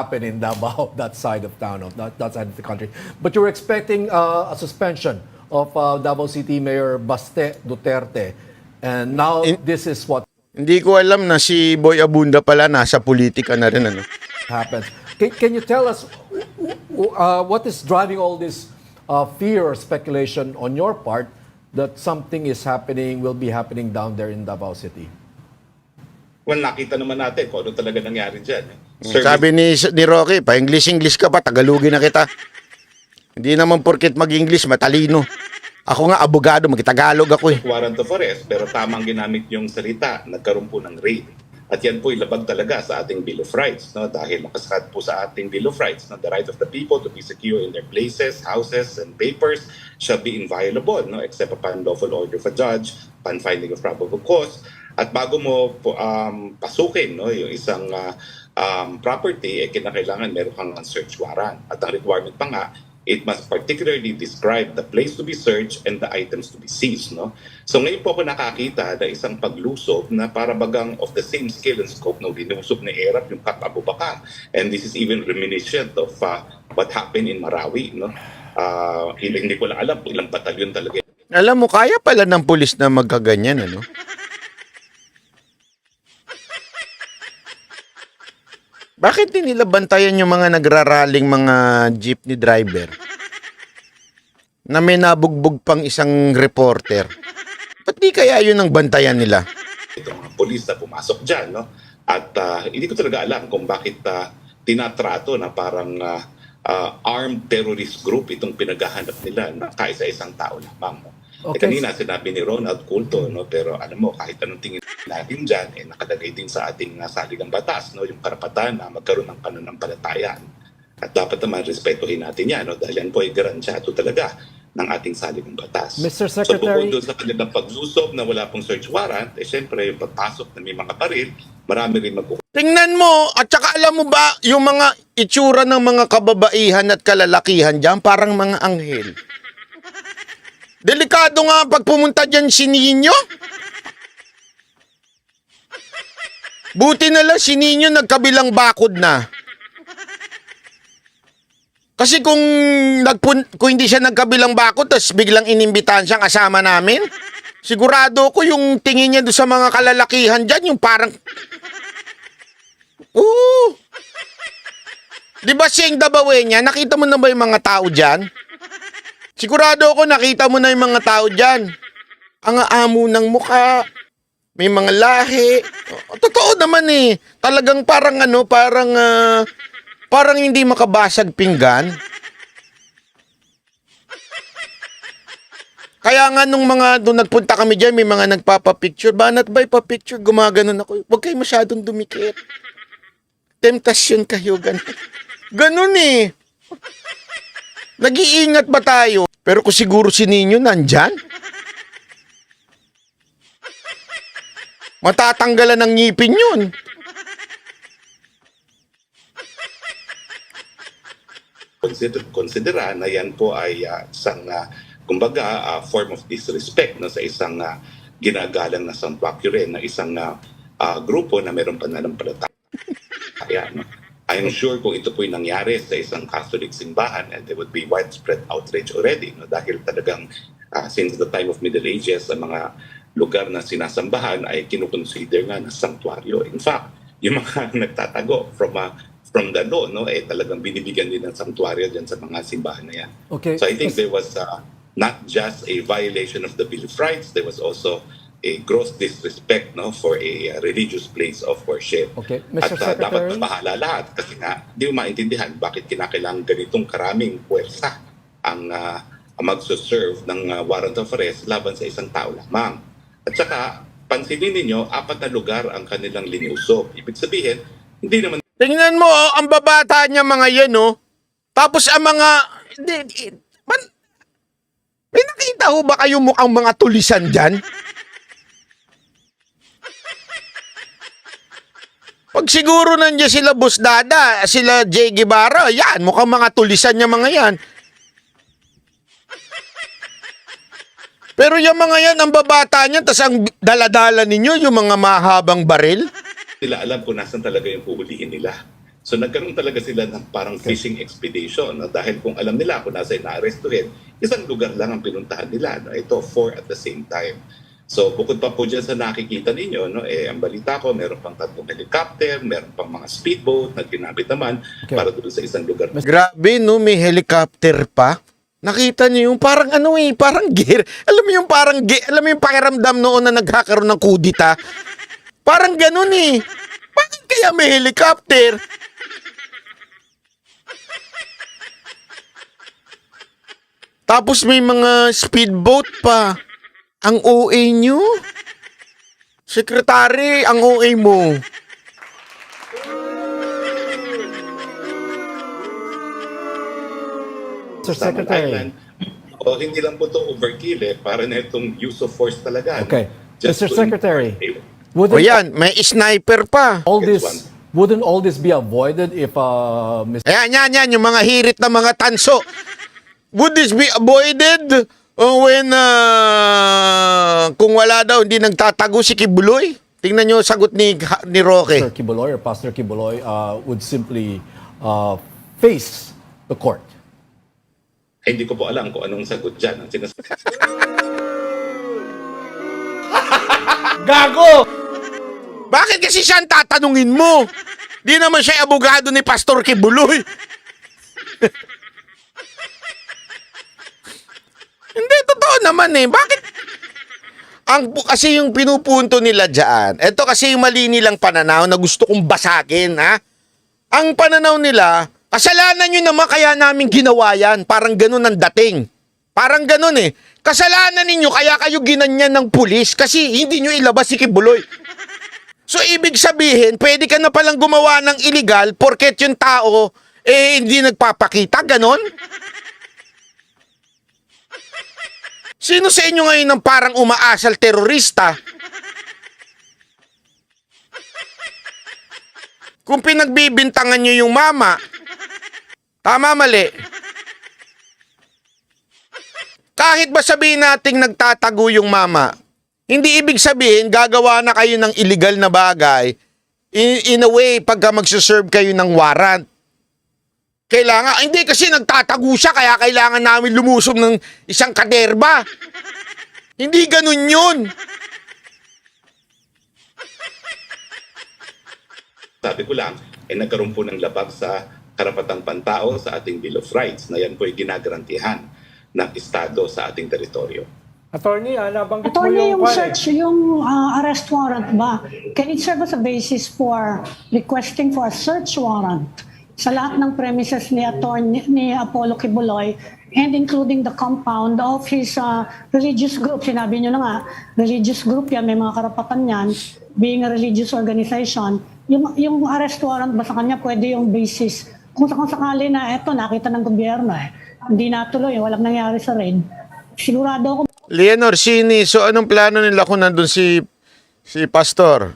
happen in Davao, that side of town, of that side of the country. But you're expecting a suspension of Davao City Mayor Baste Duterte. And now this is what Hindi ko alam na si Boy Abunda pala nasa politika na rin, ano? happens. Can you tell us what is driving all this fear or speculation on your part that something is happening, will be happening down there in Davao City? Well, nakita naman natin kung ano talaga nangyari dyan. Sabi ni Rocky, pa-English ka pa, Tagalogin na kita. Hindi naman porket mag-English, matalino. Ako nga, abogado, mag-Tagalog ako eh. Warrant of arrest, pero tamang ginamit yung salita, nagkaroon po ng raid. At yan po ilabag talaga sa ating Bill of Rights, no? Dahil nakasaad po sa ating Bill of Rights na the right of the people to be secure in their places, houses, and papers shall be inviolable, no? Except upon lawful order of a judge, upon finding of probable cause. At bago mo pasukin, no, yung isang property, kinakailangan meron kang search warrant. At ang requirement pa nga, it must particularly describe the place to be searched and the items to be seized. No? So ngayon po ako nakakita na isang paglusob na para bagang of the same scale and scope na linusob ni Erap yung Kap Abubakar. And this is even reminiscent of what happened in Marawi. No? Hindi ko lang alam kung ilang batalyon talaga. Alam mo, kaya pala ng pulis na magkaganyan, ano? Bakit din nila bantayan yung mga nagraraling mga jeepney driver? Na may nabugbog pang isang reporter. Ba't di kaya yun ang bantayan nila? Itong mga polis na pumasok dyan. No? At hindi ko talaga alam kung bakit tinatrato na parang armed terrorist group itong pinaghahanap nila na kaisa-isang tao lamang. No? Okay. Kanina sinabi ni Ronald Culto, no? Pero alam mo, kahit anong tingin natin dyan, nakalagay din sa ating saligang batas, no? Yung karapatan na magkaroon ng pananampalatayaan. At dapat naman respetuhin natin yan, no? Dahil yan po ay garantiyato talaga ng ating saligang batas. Mr. So Secretary, bukod doon sa kanilang paglusob na wala pong search warrant, syempre yung pagpasok na may mga baril, marami rin Tingnan mo, at saka alam mo ba, yung mga itsura ng mga kababaihan at kalalakihan dyan, parang mga anghel. Delikado nga pag pumunta dyan si Nino. Buti na lang si Nino nagkabilang bakod na. Kasi kung hindi siya nagkabilang bakod, tapos biglang inimbitahan siyang kasama namin, sigurado ko yung tingin niya doon sa mga kalalakihan dyan, yung parang... Di ba siyang dabawe niya? Nakita mo na ba yung mga tao dyan? Sigurado ako nakita mo na yung mga tao dyan. Ang amo ng mukha. May mga lahi. Totoo naman eh. Talagang parang parang hindi makabasag pinggan. Kaya nga doon nagpunta kami dyan, may mga nagpapapicture. Banat ba ipapicture? Gumaganon ako. Huwag kayo masyadong dumikit. Temptasyon kayo, ganun. Ganun eh. Nag-iingat ba tayo? Pero kung siguro si Nino nandyan, matatanggalan ng ngipin yun. konsidera na yan po ay isang kumbaga form of disrespect, no, sa isang ginagalang na sanctuary na isang grupo na mayroong pananampalataya. No? I'm sure kung ito po'y nangyari sa isang Catholic simbahan, and there would be widespread outrage already. No? Dahil talagang since the time of Middle Ages, ang mga lugar na sinasambahan ay kinukonsider nga na sanctuaryo. In fact, yung mga nagtatago from the law, no, talagang binibigyan din ng sanctuaryo dyan sa mga simbahan na yan. Okay. So I think there was not just a violation of the Bill of Rights, there was also a gross disrespect, no, for a religious place of worship. Okay. At Mr. dapat Secretary, mabahala lahat kasi nga di mo maintindihan bakit kinakailangan ganitong karaming puwersa ang magsuserve ng warrant of arrest laban sa isang tao lamang. At saka, pansinin ninyo, 4 na lugar ang kanilang linusob. Ibig sabihin, hindi naman Tingnan mo, ang babata niya mga yan, oh. Tapos ang mga... May nakita ho ba kayo mukhang mga tulisan dyan? Pag siguro nandiyan sila Boss Dada, sila Jay Guevara, yan, mukhang mga tulisan niya mga yan. Pero yung mga yan, ang babata niya, tas ang daladala ninyo, yung mga mahabang baril. nila alam kung nasan talaga yung huhulihin nila. So nagkaroon talaga sila ng parang fishing expedition, no? Dahil kung alam nila kung nasa inaarestuhin, isang lugar lang ang pinuntahan nila. No? Ito, 4 at the same time. So bukod pa po dyan sa nakikita ninyo, no, ang balita ko, meron pang 3 helicopter, meron pang mga speedboat na ginamit naman para doon sa isang lugar. Grabe, no? May helicopter pa. Nakita niyo yung parang parang gear. Alam mo yung parang alam mo yung pakiramdam noon na nagkakaroon ng kudita? Parang ganun eh. Bakit kaya may helicopter? Tapos may mga speedboat pa. Ang OA nyo? Sekretary, ang OA mo. Sir Secretary. Island. O hindi lang po ito overkill para na itong use of force talaga. Okay. No? Just Mr. to- Secretary, O yan, may sniper pa. wouldn't all this be avoided if Mr. Yan, yung mga hirit na mga tanso. Would this be avoided when kung wala daw, hindi nagtatago si Kibuloy? Tingnan nyo sagot ni Roque. Kibuloy or Pastor Kibuloy would simply face the court? Hindi ko po alam kung anong sagot dyan. Ang sinasabi. Gago! Bakit kasi siya ang tatanungin mo? Di naman siya abogado ni Pastor Kibuloy. Hindi, totoo naman eh. Bakit? Kasi yung pinupunto nila dyan, eto kasi yung mali nilang pananaw na gusto kong basagin, ha? Ang pananaw nila, kasalanan nyo naman kaya namin ginawa yan. Parang ganun ang dating. Parang ganun eh. Kasalanan ninyo kaya kayo ginanyan ng pulis kasi hindi nyo ilabas si Kibuloy. So ibig sabihin, pwede ka na palang gumawa ng illegal porket yung tao hindi nagpapakita, ganon? Sino sa inyo ngayon ang parang umaasal terorista? Kung pinagbibintangan nyo yung mama, tama mali. Kahit ba sabihin nating nagtatago yung mama, hindi ibig sabihin gagawa na kayo ng illegal na bagay in a way pagka magsuserve kayo ng warrant. Kailangan, hindi kasi nagtatago siya kaya kailangan namin lumusob ng isang kaderba. Hindi ganun yun. Sabi ko lang, nagkaroon po ng labag sa karapatang pantao sa ating Bill of Rights na yan po ay ginagarantihan ng Estado sa ating teritoryo. Attorney, nabanggit mo Attorney, yung kwan eh. search, yung arrest warrant ba, can it serve as a basis for requesting for a search warrant sa lahat ng premises ni Apollo Kibuloy and including the compound of his religious group? Sinabi nyo na nga, religious group yan, may mga karapatan yan, being a religious organization. Yung arrest warrant ba sa kanya pwede yung basis? Kung sakali na eto, nakita ng gobyerno hindi natuloy, walang nangyari sa raid. Sigurado ako. Leonor, Sini, so anong plano nila kung nandun si Pastor?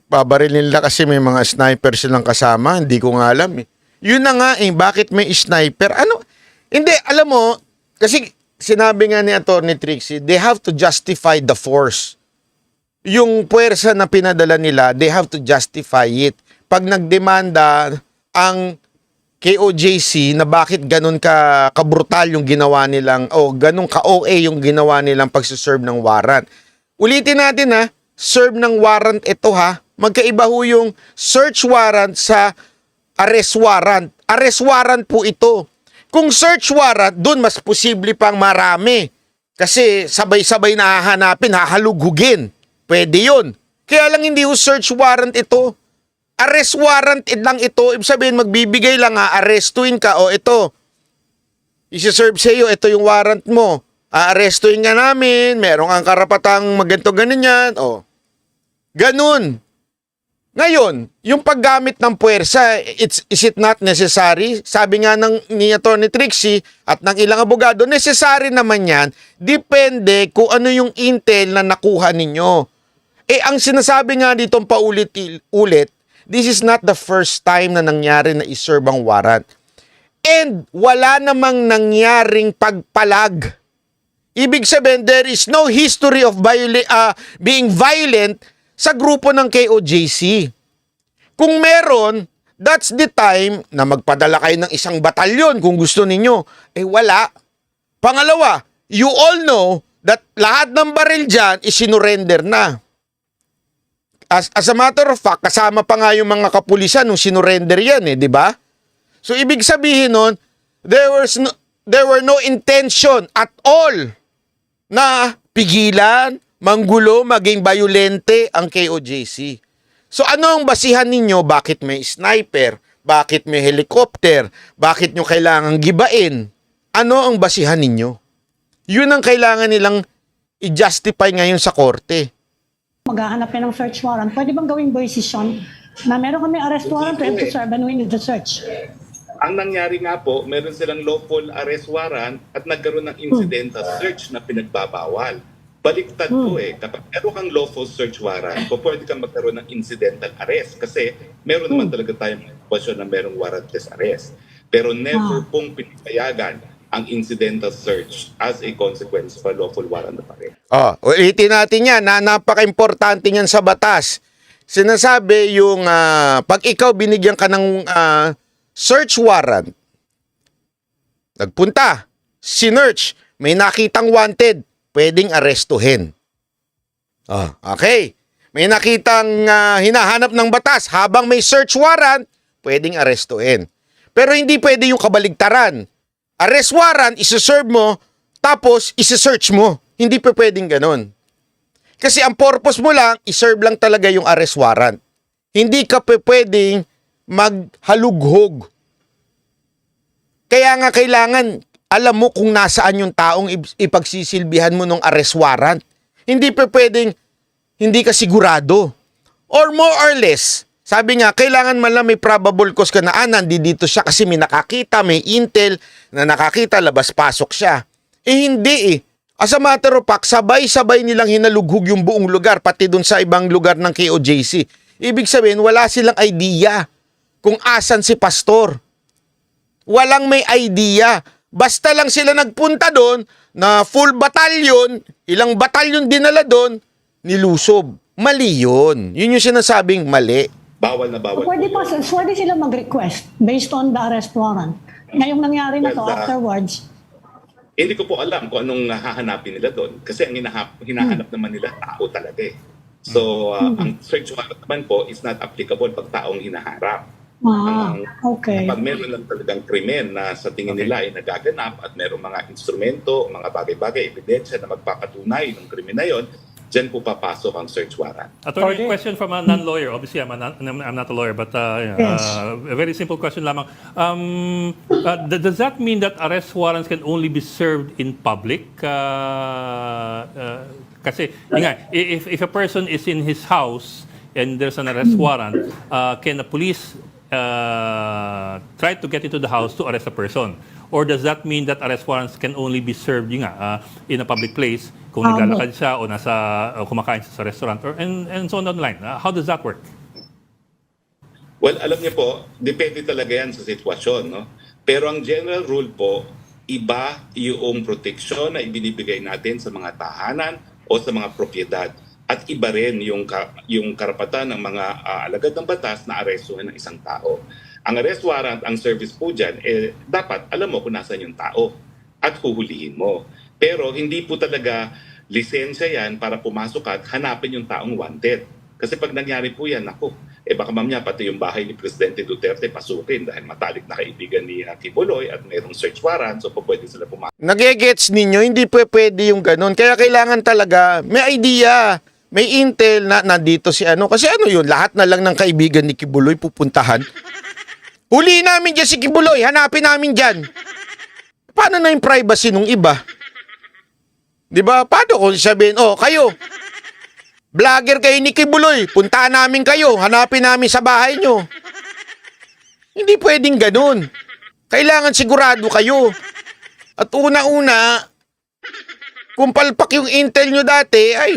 Pabarilin nila kasi may mga sniper silang kasama. Hindi ko nga alam eh. Yun na nga eh, bakit may sniper? Ano? Hindi, alam mo, kasi sinabi nga ni Attorney Trixie, they have to justify the force. Yung puwersa na pinadala nila, they have to justify it. Pag nagdemanda ang KOJC na bakit ganun kabrutal yung ginawa nilang, ganun ka-OA yung ginawa nilang pagsiserve ng warrant. Ulitin natin ha, serve ng warrant ito ha. Magkaiba ho yung search warrant sa arrest warrant. Arrest warrant po ito. Kung search warrant, dun mas posible pang marami. Kasi sabay-sabay na hahanapin, hahalughugin. Pwede yun. Kaya lang hindi ho search warrant ito. Arrest warrant lang ito. Ibig sabihin, magbibigay lang arrestuin ka. O ito, isi-serve sa iyo, ito yung warrant mo. Arrestuin nga namin, meron kang karapatang magganto ganin yan. O, ganun. Ngayon, yung paggamit ng puwersa, is it not necessary? Sabi nga ni Attorney Trixie at ng ilang abogado, necessary naman yan. Depende kung ano yung intel na nakuha ninyo. Ang sinasabi nga dito paulit-ulit, this is not the first time na nangyari na iserve ang warrant. And wala namang nangyaring pagpalag. Ibig sabihin, there is no history of being violent sa grupo ng KOJC. Kung meron, that's the time na magpadala kayo ng isang batalyon kung gusto ninyo. Eh wala. Pangalawa, you all know that lahat ng baril dyan isinurrender na. As a matter of fact, kasama pa nga yung mga kapulisan nung sinurrender yan di ba? So ibig sabihin nun, there were no intention at all na pigilan, manggulo, maging violente ang KOJC. So ano ang basihan ninyo? Bakit may sniper? Bakit may helicopter? Bakit nyo kailangang gibain? Ano ang basihan ninyo? Yun ang kailangan nilang i-justify ngayon sa korte. Maghahanap yan ng search warrant. Pwede bang gawing basis yun na meron kami arrest warrant, we have to serve and we need the search? Ang nangyari nga po, meron silang lawful arrest warrant at nagkaroon ng incidental search na pinagbabawal. Baliktad po kapag meron kang lawful search warrant, pwede kang magkaroon ng incidental arrest kasi meron naman talaga tayong sitwasyon na merong warrantless arrest. Pero never pong pinapayagan ang incidental search as a consequence for lawful warrant of arrest. Ulitin natin yan, napaka-importante niyan sa batas. Sinasabi yung pag ikaw binigyan ka ng search warrant, nagpunta, sinearch, may nakitang wanted, pwedeng arestuhin. Okay. May nakitang hinahanap ng batas, habang may search warrant, pwedeng arestuhin. Pero hindi pwede yung kabaligtaran. Arrest warrant, isa-serve mo, tapos isa-search mo. Hindi pa pwedeng ganun. Kasi ang purpose mo lang, iserve lang talaga yung arrest warrant. Hindi ka pwedeng maghalughog. Kaya nga kailangan, alam mo kung nasaan yung taong ipagsisilbihan mo ng arrest warrant. Hindi pa pwedeng, hindi ka sigurado. Or more or less, sabi nga, kailangan man lang may probable cause ka na, nandito siya kasi may nakakita, may intel na nakakita, labas-pasok siya. Hindi As a matter of fact, sabay-sabay nilang hinalughog yung buong lugar, pati dun sa ibang lugar ng KOJC. Ibig sabihin, wala silang idea kung asan si pastor. Walang may idea. Basta lang sila nagpunta doon na full batalyon, ilang batalyon dinala doon, nilusob. Mali yun. Yun yung sinasabing mali. Bawal na bawal. Pwede sila mag-request based on the arrest warrant. Ngayong nangyari na to afterwards. Hindi ko po alam kung anong hahanapin nila doon. Kasi ang hinahanap naman nila tao talaga So, ang search warrant naman po is not applicable pag taong hinaharap. Okay. Kapag meron lang talagang krimen na sa tingin nila ay nagaganap at meron mga instrumento, mga bagay-bagay, ebidensya na magpapatunay ng krimen na yon, dyan po papasok ang search warrant. Attorney, question from a non-lawyer. Obviously, I'm not a lawyer, but a very simple question lamang. Does that mean that arrest warrants can only be served in public? Kasi, if a person is in his house and there's an arrest warrant, can the police try to get into the house to arrest a person? Or does that mean that arrest warrants can only be served in a public place kung naglalakad siya o kumakain siya sa restaurant and so on down the line? How does that work? Well, alam niyo po, depende talaga yan sa sitwasyon. No? Pero ang general rule po, iba yung proteksyon na ibinibigay natin sa mga tahanan o sa mga propiedad. At iba rin yung karapatan ng mga alagad ng batas na arestuhin ng isang tao. Ang arrest warrant, ang service po dyan, dapat alam mo kung nasan yung tao at huhulihin mo. Pero hindi po talaga lisensya yan para pumasok at hanapin yung taong wanted. Kasi pag nangyari po yan, baka mamaya pati yung bahay ni Presidente Duterte pasukin dahil matalik na kaibigan ni Kibuloy at mayroong search warrant, so pwede sila pumasok. Nagigets ninyo, hindi pwede yung ganun. Kaya kailangan talaga, may idea, may intel na nandito si Kasi yun, lahat na lang ng kaibigan ni Kibuloy pupuntahan. Huli namin dyan si Kibuloy, hanapin namin dyan. Paano na yung privacy nung iba? Diba? Paano kung sabihin, kayo, vlogger kayo ni Kibuloy, puntaan namin kayo, hanapin namin sa bahay nyo. Hindi pwedeng ganun. Kailangan sigurado kayo. At una-una, kung palpak yung intel nyo dati, ay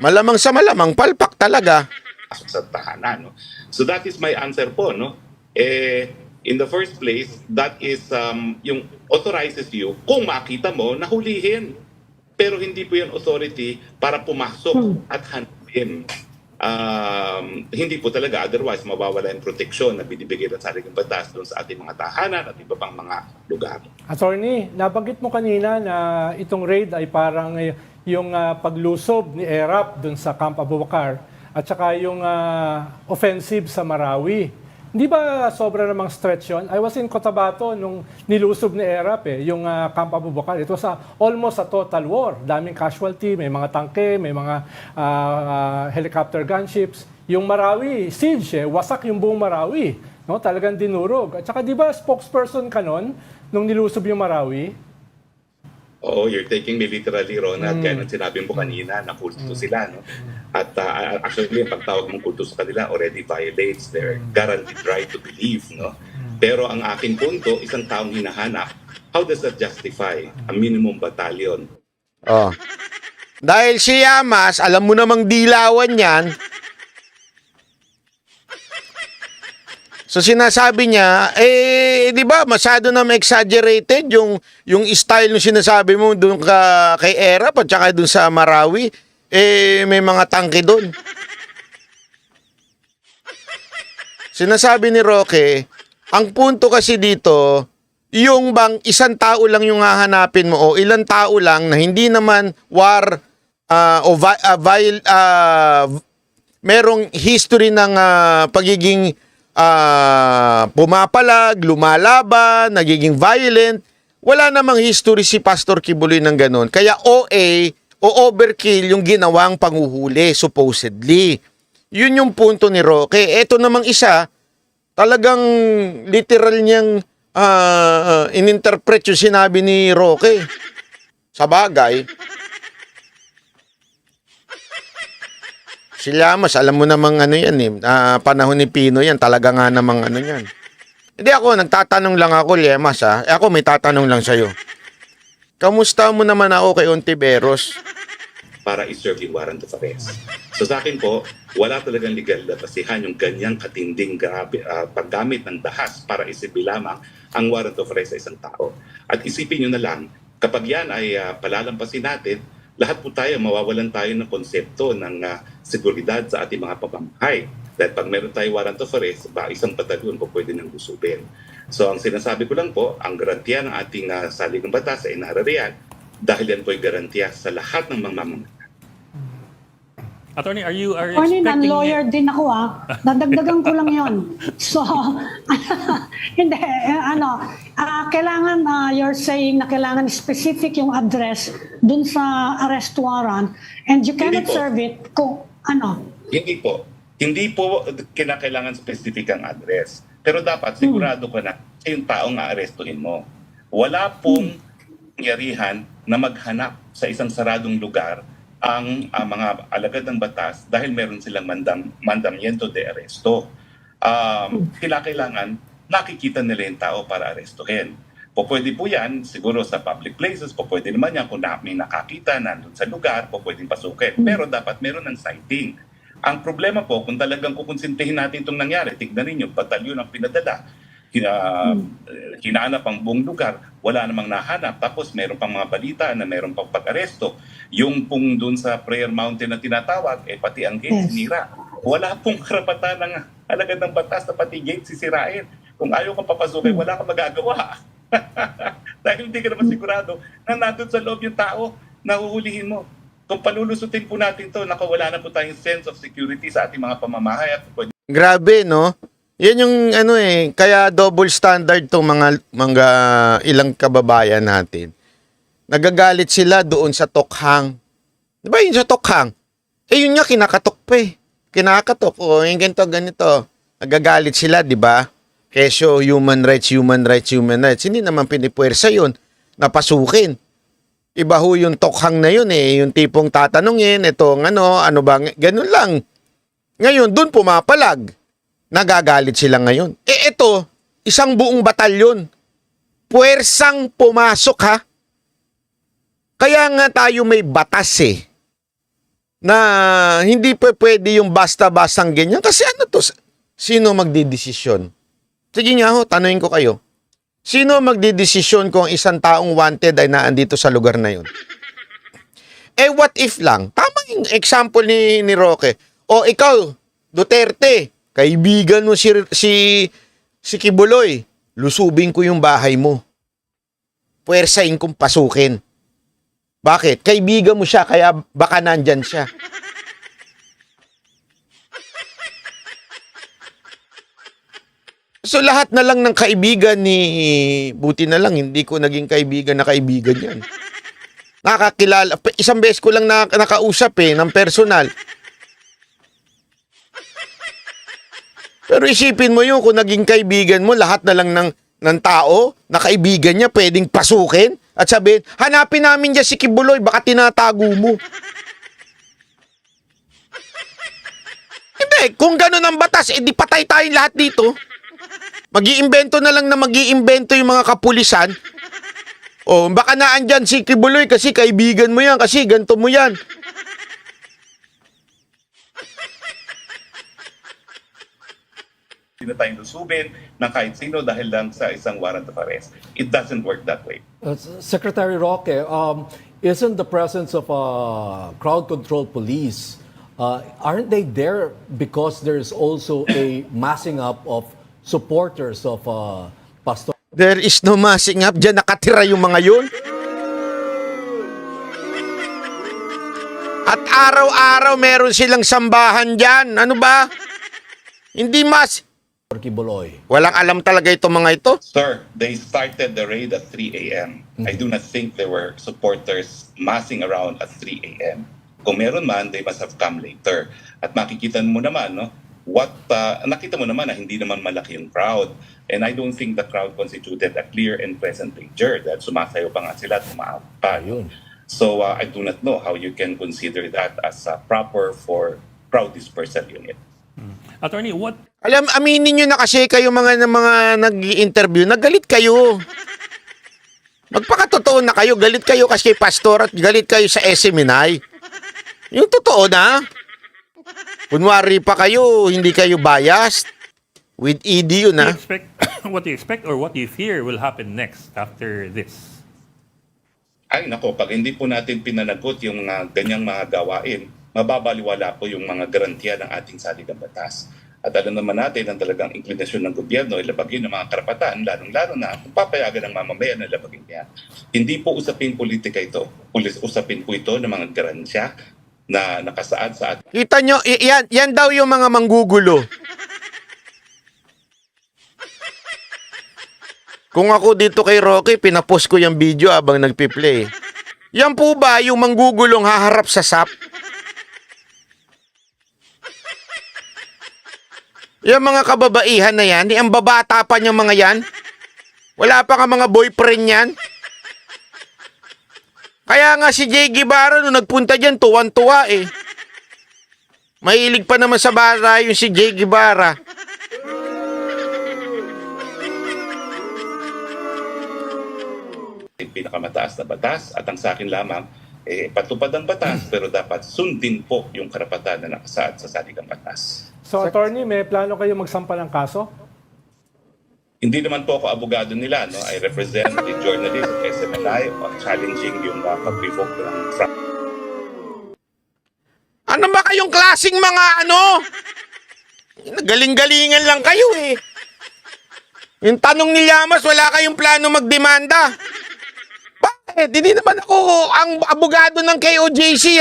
malamang sa malamang, palpak talaga. Sa tahanan. No? So that is my answer po, no? In the first place, that is yung authorizes you kung makita mo na hulihin. Pero hindi po yan authority para pumasok at hanapin. hindi po talaga, otherwise mawawala yung proteksyon na binibigay ng saligang batas doon sa ating mga tahanan at iba pang mga lugar. Attorney, nabanggit mo kanina na itong raid ay parang yung paglusob ni ERAP dun sa Camp Abubacar at saka yung offensive sa Marawi. Hindi ba sobra namang stretch yun? I was in Cotabato nung nilusob ni ERAP yung Camp Abubacar. It was almost a total war. Daming casualty, may mga tangke, may mga helicopter gunships. Yung Marawi, siege wasak yung buong Marawi. No? Talagang dinurog. At saka di ba spokesperson ka nun nung nilusob yung Marawi? Oo, you're taking me literally, Ronald. Kaya nung sinabi mo kanina na kulto sila, no? At actually, ang pagtawag mong kulto sa kanila already violates their guaranteed right to believe, no? Pero ang aking punto, isang taong hinahanap, how does that justify a minimum battalion? Oh. Dahil si Yamas, alam mo namang dilawan yan. So sinasabi niya, di ba, masyado na exaggerated yung style ng sinasabi mo doon kay ERAP at saka doon sa Marawi. May mga tangke doon. Sinasabi ni Roque, ang punto kasi dito, yung bang isang tao lang yung hahanapin mo o ilang tao lang na hindi naman war merong history ng pagiging pumapalag, lumalaban, nagiging violent. Wala namang history si Pastor Kibuloy ng ganun. Kaya OA o overkill yung ginawang panguhuli, supposedly. Yun yung punto ni Roque. Eto namang isa, talagang literal niyang ininterpret yung sinabi ni Roque. Sa bagay, si Llamas, alam mo namang ano yan panahon ni Pino yan, talaga nga namang ano yan. Hindi ako, nagtatanong lang ako, Llamas Ako may tatanong lang sa'yo. Kamusta mo naman ako kay Ontiveros? Para i-serve yung warrant of arrest. So sa akin po, wala talagang legal na basihan yung ganyang katinding paggamit ng dahas para isipin lamang ang warrant of arrest sa isang tao. At isipin nyo na lang, kapag yan ay palalampasin natin, lahat po tayo, mawawalan tayo ng konsepto ng seguridad sa ating mga pamamahay. Dahil pag meron tayo warrant of arrest, isang batalyon po pwede nang gusupin. So ang sinasabi ko lang po, ang garantiya ng ating saligang batas ay narariyan dahil yan po ay garantiya sa lahat ng mamamayan. Attorney, are you Attorney, expecting... non-lawyer din ako Dadagdagan ko lang yon. So, hindi, kailangan, you're saying na kailangan specific yung address dun sa arrest warrant and you cannot serve it kung Hindi po. Hindi po kinakailangan specific ang address. Pero dapat sigurado ka na yung taong aarestuhin mo. Wala pong nangyarihan na maghanap sa isang saradong lugar ang mga alagad ng batas dahil meron silang mandamiento de arresto. Kailangan nakikita nila yung tao para arestuhin. Pwede po yan, siguro sa public places, pwede naman yan kung may nakakita nandun sa lugar, pwedeng pasukin. Pero dapat meron ng sighting. Ang problema po, kung talagang kukonsintihin natin itong nangyari, tignan ninyo, batalyon ang pinadala, hinahanap ang buong lugar, wala namang nahanap, tapos meron pang mga balita na meron pang pag-aresto. Yung pong doon sa Prayer Mountain na tinatawag, pati ang gate sinira. Wala pong karapatan ng alagad ng batas na pati gate sisirain. Kung ayaw kang papasukin, wala kang magagawa. Dahil hindi ka naman sigurado na nandun sa loob yung tao na huhulihin mo. Kung palulusutin po natin to, nakawala na po tayong sense of security sa ating mga pamamahay. Grabe, no? Yan yung kaya double standard tong mga ilang kababayan natin. Nagagalit sila doon sa Tokhang. Di ba yun sa Tokhang? Yun nga, kinakatok pa Kinakatok. Yung ganito. Nagagalit sila, di ba? Kesyo, human rights. Hindi naman pinipuwersa yun. Napasukin. Iba ho yung Tokhang na yun Yung tipong tatanungin, ano ba, ganun lang. Ngayon, dun pumapalag. Nagagalit sila ngayon. Ito, isang buong batalyon. Puwersang pumasok Kaya nga tayo may batas na hindi pwede yung basta-bastang ganyan. Kasi sino magdidesisyon? Sige nga tanungin ko kayo. Sino magdidesisyon kung isang taong wanted ay naandito sa lugar na yun? What if lang? Tamang example ni Roque. O ikaw, Duterte, kaibigan mo si Kibuloy, lusubin ko yung bahay mo. Puwersahin kong pasukin. Bakit? Kaibigan mo siya, kaya baka nandyan siya. So lahat na lang ng kaibigan buti na lang, hindi ko naging kaibigan na kaibigan yan. Nakakilala, isang beses ko lang nakausap ng personal. Pero isipin mo yun, kung naging kaibigan mo, lahat na lang ng tao na kaibigan niya pwedeng pasukin at sabihin, hanapin namin dyan si Kibuloy, baka tinatago mo. Hindi, kung gano'n ang batas, edi patay tayong lahat dito. Mag-iimbento na lang na mag-iimbento yung mga kapulisan. O, baka naandyan si Kibuloy kasi kaibigan mo yan, kasi ganito mo yan. Hindi na tayong lusubin ng kahit sino dahil lang sa isang warrant of arrest. It doesn't work that way. Secretary Roque, isn't the presence of crowd control police, aren't they there because there's also a massing up of supporters of Pastor? There is no massing up. Diyan nakatira yung mga yun. At araw-araw meron silang sambahan dyan. Ano ba? Hindi mas. Kibuloy. Walang alam talaga itong mga ito. Sir, they started the raid at 3 a.m. I do not think there were supporters massing around at 3 a.m. Kung meron man, they must have come later. At makikita mo naman, no, nakita mo naman na hindi naman malaki yung crowd. And I don't think the crowd constituted a clear and present danger dahil sumasayo pa nga sila at tumaawat pa. Ayun. So I do not know how you can consider that as proper for crowd dispersal unit. Attorney, what Aminin nyo na kasi kayo mga nag-i-interview, nagalit kayo. Magpakatotoo na kayo, galit kayo kasi kay Pastor at galit kayo sa SMNI. Yung totoo na. Kunwari pa kayo, hindi kayo biased. With ED yun, ha? what do you expect or what do you fear will happen next after this? Ay nako, pag hindi po natin pinanagot yung ganyang mga gawain, mababaliwala po yung mga garantiya ng ating saligang batas. At alam naman natin ang talagang inklinasyon ng gobyerno ay labagin ng mga karapatan, lalong-lalo na kung papayagan ng mamamayan na labagin niya. Hindi po usaping politika ito. Usapin po ito ng mga garansya na nakasaad sa ating. Kita nyo, yan daw yung mga manggugulo. Kung ako dito kay Rocky, pinapost ko yung video habang nagpi-play. Yan po ba yung manggugulong haharap sa SAP? Yung mga kababaihan na yan, ang babata pa niyang mga yan. Wala pa nga mga boyfriend yan. Kaya nga si Jay Guevara nung nagpunta dyan, tuwan-tuwa eh. Mahilig pa naman sa bata yung si Jay Guevara. Pinakamataas na batas at ang sa akin lamang, patupad ang batas pero dapat sundin po yung karapatan na nakasaad sa saligang batas. So, attorney, may plano kayo magsampa ng kaso? Hindi naman po ako abogado nila. No? I represent the journalist of SMNI on challenging yung pag-revoke ng Trump. Ano ba kayong klaseng mga Galing-galingan lang kayo eh. Yung tanong ni Llamas, wala kayong plano magdemanda. Bakit? Hindi naman ako ang abogado ng KOJC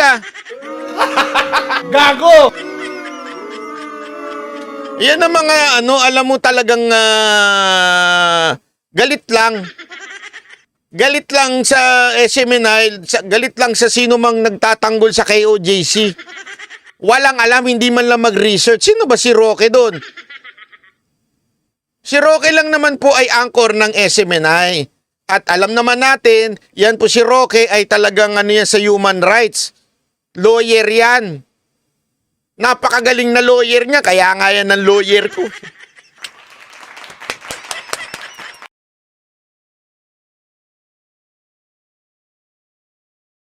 Gago! Yan ang mga alam mo talagang galit lang. Galit lang sa SMNI, galit lang sa sino mang nagtatanggol sa KOJC. Walang alam, hindi man lang mag-research. Sino ba si Roque doon? Si Roque lang naman po ay anchor ng SMNI. At alam naman natin, yan po si Roque ay talagang yan sa human rights. Lawyer yan. Napakagaling na lawyer niya, kaya nga yan ang lawyer ko.